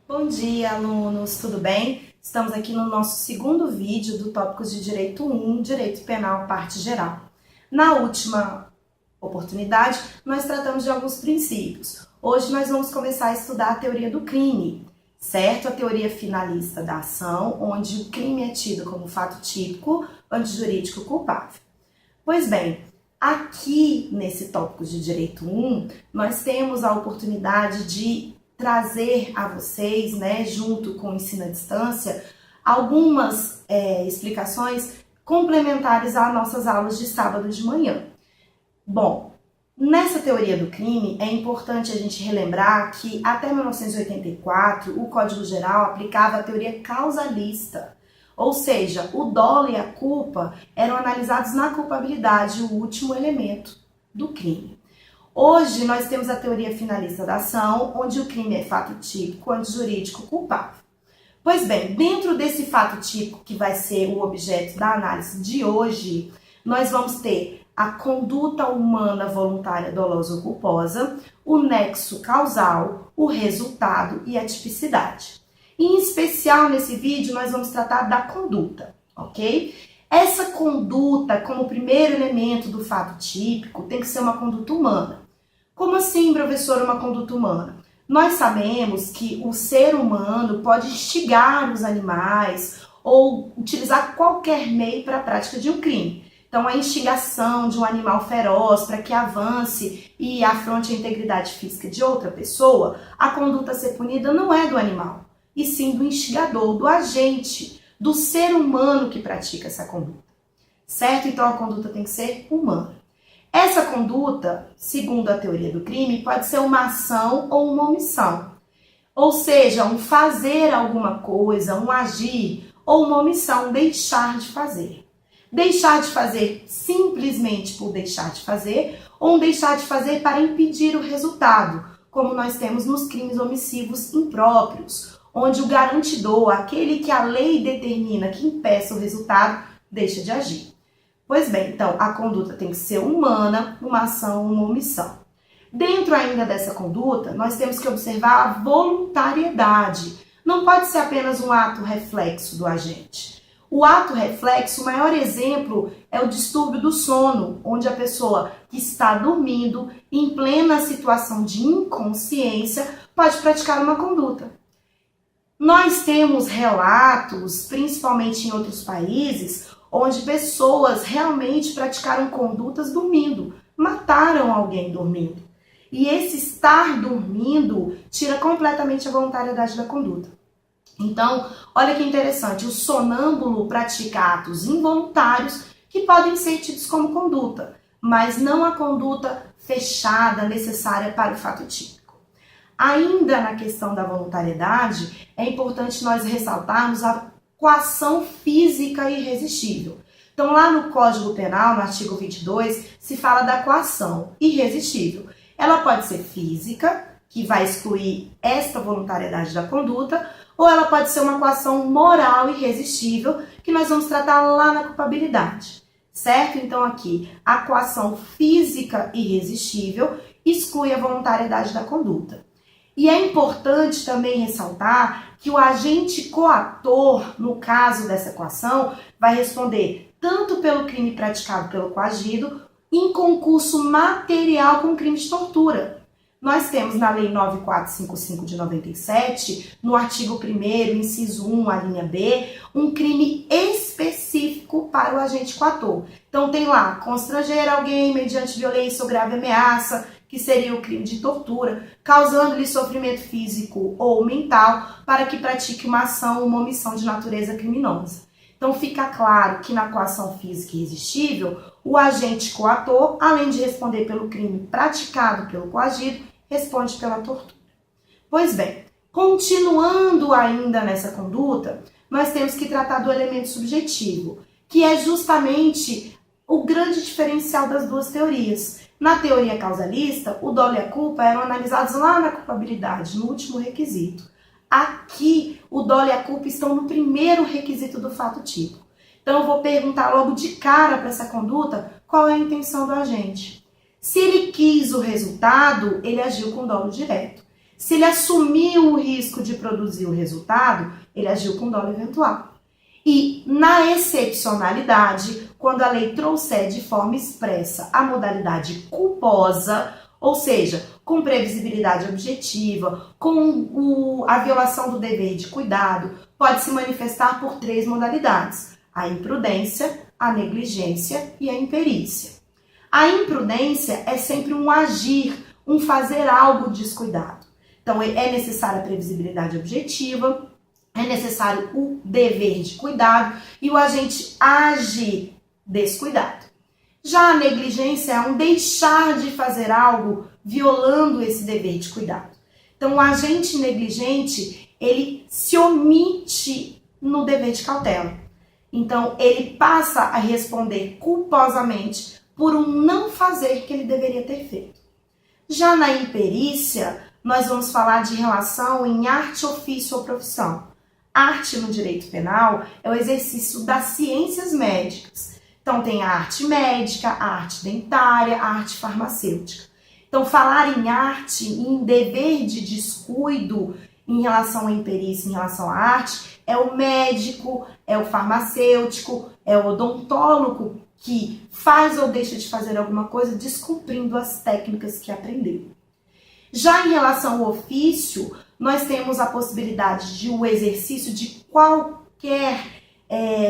Bom dia, alunos, tudo bem? Estamos aqui no nosso segundo vídeo do Tópicos de Direito 1, Direito Penal, parte geral. Na última oportunidade, nós tratamos de alguns princípios. Hoje nós vamos começar a estudar a teoria do crime, certo? A teoria finalista da ação, onde o crime é tido como fato típico, antijurídico culpável. Pois bem, aqui nesse Tópicos de Direito 1, nós temos a oportunidade de trazer a vocês, junto com o ensino à distância, algumas explicações complementares às nossas aulas de sábado de manhã. Bom, nessa teoria do crime, é importante a gente relembrar que até 1984 o Código Geral aplicava a teoria causalista, ou seja, o dolo e a culpa eram analisados na culpabilidade, o último elemento do crime. Hoje, nós temos a teoria finalista da ação, onde o crime é fato típico, antijurídico, culpável. Pois bem, dentro desse fato típico, que vai ser o objeto da análise de hoje, nós vamos ter a conduta humana voluntária dolosa ou culposa, o nexo causal, o resultado e a tipicidade. Em especial, nesse vídeo, nós vamos tratar da conduta, ok? Essa conduta, como primeiro elemento do fato típico, tem que ser uma conduta humana. Como assim, professor, uma conduta humana? Nós sabemos que o ser humano pode instigar os animais ou utilizar qualquer meio para a prática de um crime. Então, a instigação de um animal feroz para que avance e afronte a integridade física de outra pessoa, a conduta a ser punida não é do animal, e sim do instigador, do agente, do ser humano que pratica essa conduta. Certo? Então, a conduta tem que ser humana. Essa conduta, segundo a teoria do crime, pode ser uma ação ou uma omissão. Ou seja, um fazer alguma coisa, um agir, ou uma omissão, deixar de fazer. Deixar de fazer simplesmente por deixar de fazer, ou um deixar de fazer para impedir o resultado, como nós temos nos crimes omissivos impróprios, onde o garantidor, aquele que a lei determina que impeça o resultado, deixa de agir. Pois bem, então, a conduta tem que ser humana, uma ação, uma omissão. Dentro ainda dessa conduta, nós temos que observar a voluntariedade. Não pode ser apenas um ato reflexo do agente. O ato reflexo, o maior exemplo é o distúrbio do sono, onde a pessoa que está dormindo, em plena situação de inconsciência, pode praticar uma conduta. Nós temos relatos, principalmente em outros países, onde pessoas realmente praticaram condutas dormindo, mataram alguém dormindo. E esse estar dormindo tira completamente a voluntariedade da conduta. Então, olha que interessante, o sonâmbulo pratica atos involuntários que podem ser tidos como conduta, mas não a conduta fechada necessária para o fato típico. Ainda na questão da voluntariedade, é importante nós ressaltarmos a coação física irresistível. Então, lá no Código Penal, no artigo 22, se fala da coação irresistível. Ela pode ser física, que vai excluir esta voluntariedade da conduta, ou ela pode ser uma coação moral irresistível, que nós vamos tratar lá na culpabilidade. Certo? Então, aqui, a coação física irresistível exclui a voluntariedade da conduta. E é importante também ressaltar que o agente coator, no caso dessa coação, vai responder tanto pelo crime praticado pelo coagido em concurso material com crime de tortura. Nós temos na Lei 9455 de 97, no artigo 1º, inciso 1, a linha B, um crime específico para o agente coator. Então tem lá, constranger alguém mediante violência ou grave ameaça, que seria o crime de tortura, causando-lhe sofrimento físico ou mental para que pratique uma ação ou uma omissão de natureza criminosa. Então fica claro que na coação física irresistível, o agente coator, além de responder pelo crime praticado pelo coagido, responde pela tortura. Pois bem, continuando ainda nessa conduta, nós temos que tratar do elemento subjetivo, que é justamente o grande diferencial das duas teorias. Na teoria causalista, o dolo e a culpa eram analisados lá na culpabilidade, no último requisito. Aqui, o dolo e a culpa estão no primeiro requisito do fato típico. Então, eu vou perguntar logo de cara para essa conduta qual é a intenção do agente. Se ele quis o resultado, ele agiu com dolo direto. Se ele assumiu o risco de produzir o resultado, ele agiu com dolo eventual. E na excepcionalidade, quando a lei trouxer de forma expressa a modalidade culposa, ou seja, com previsibilidade objetiva, com a violação do dever de cuidado, pode se manifestar por 3 modalidades: a imprudência, a negligência e a imperícia. A imprudência é sempre um agir, um fazer algo descuidado. Então, é necessária a previsibilidade objetiva, é necessário o dever de cuidado e o agente age descuidado. Já a negligência é um deixar de fazer algo violando esse dever de cuidado. Então, o agente negligente, ele se omite no dever de cautela. Então, ele passa a responder culposamente por um não fazer que ele deveria ter feito. Já na imperícia, nós vamos falar de relação em arte, ofício ou profissão. Arte no direito penal é o exercício das ciências médicas. Então, tem a arte médica, a arte dentária, a arte farmacêutica. Então, falar em arte, em dever de descuido em relação à imperícia, em relação à arte, é o médico, é o farmacêutico, é o odontólogo que faz ou deixa de fazer alguma coisa descumprindo as técnicas que aprendeu. Já em relação ao ofício, nós temos a possibilidade de o exercício de qualquer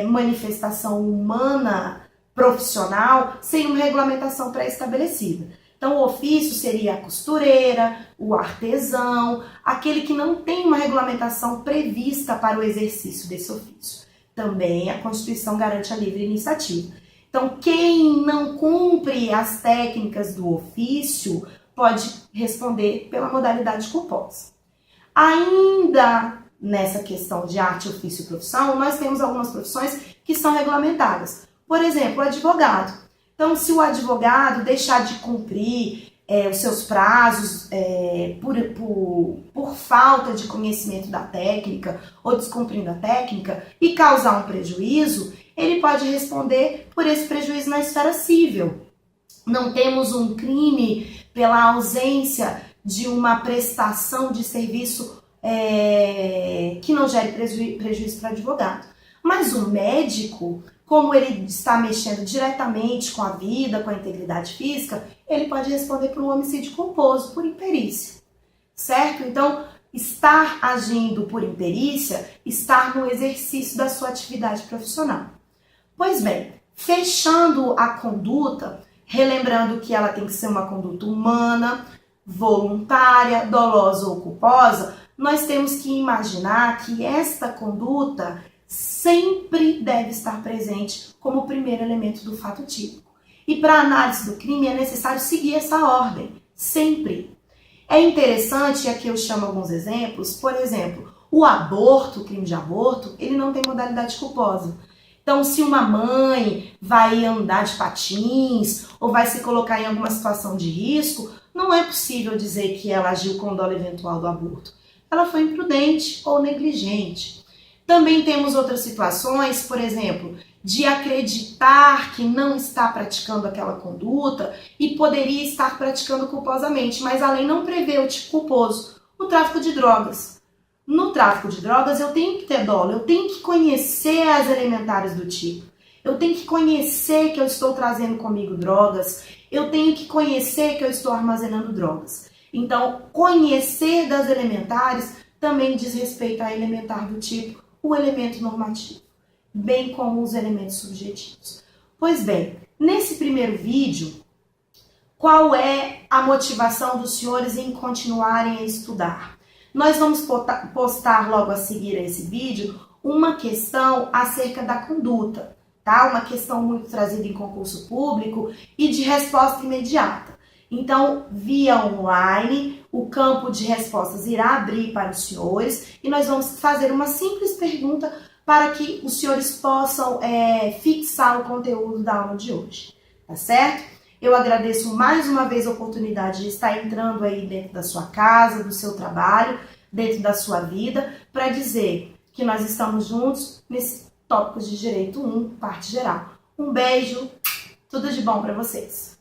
manifestação humana profissional sem uma regulamentação pré-estabelecida. Então, o ofício seria a costureira, o artesão, aquele que não tem uma regulamentação prevista para o exercício desse ofício. Também a Constituição garante a livre iniciativa. Então, quem não cumpre as técnicas do ofício pode responder pela modalidade culposa. Ainda nessa questão de arte, ofício e profissão, nós temos algumas profissões que são regulamentadas. Por exemplo, o advogado. Então, se o advogado deixar de cumprir os seus prazos por falta de conhecimento da técnica ou descumprindo a técnica e causar um prejuízo, ele pode responder por esse prejuízo na esfera civil. Não temos um crime pela ausência de uma prestação de serviço que não gere prejuízo para o advogado. Mas o médico, como ele está mexendo diretamente com a vida, com a integridade física, ele pode responder por um homicídio culposo, por imperícia, certo? Então, estar agindo por imperícia, estar no exercício da sua atividade profissional. Pois bem, fechando a conduta, relembrando que ela tem que ser uma conduta humana, voluntária, dolosa ou culposa, nós temos que imaginar que esta conduta sempre deve estar presente como primeiro elemento do fato típico. E para a análise do crime é necessário seguir essa ordem, sempre. É interessante, e aqui eu chamo alguns exemplos, por exemplo, o aborto, o crime de aborto, ele não tem modalidade culposa. Então, se uma mãe vai andar de patins ou vai se colocar em alguma situação de risco, não é possível dizer que ela agiu com dolo eventual do aborto. Ela foi imprudente ou negligente. Também temos outras situações, por exemplo, de acreditar que não está praticando aquela conduta e poderia estar praticando culposamente, mas a lei não prevê o tipo culposo, o tráfico de drogas. No tráfico de drogas eu tenho que ter dolo, eu tenho que conhecer as elementares do tipo, eu tenho que conhecer que eu estou trazendo comigo drogas, eu tenho que conhecer que eu estou armazenando drogas. Então, conhecer das elementares também diz respeito à elementar do tipo, o elemento normativo, bem como os elementos subjetivos. Pois bem, nesse primeiro vídeo, qual é a motivação dos senhores em continuarem a estudar? Nós vamos postar logo a seguir a esse vídeo uma questão acerca da conduta, tá? Uma questão muito trazida em concurso público e de resposta imediata. Então, via online, o campo de respostas irá abrir para os senhores e nós vamos fazer uma simples pergunta para que os senhores possam fixar o conteúdo da aula de hoje, tá certo? Eu agradeço mais uma vez a oportunidade de estar entrando aí dentro da sua casa, do seu trabalho, dentro da sua vida, para dizer que nós estamos juntos nesse Tópicos de Direito 1, parte geral. Um beijo, tudo de bom para vocês!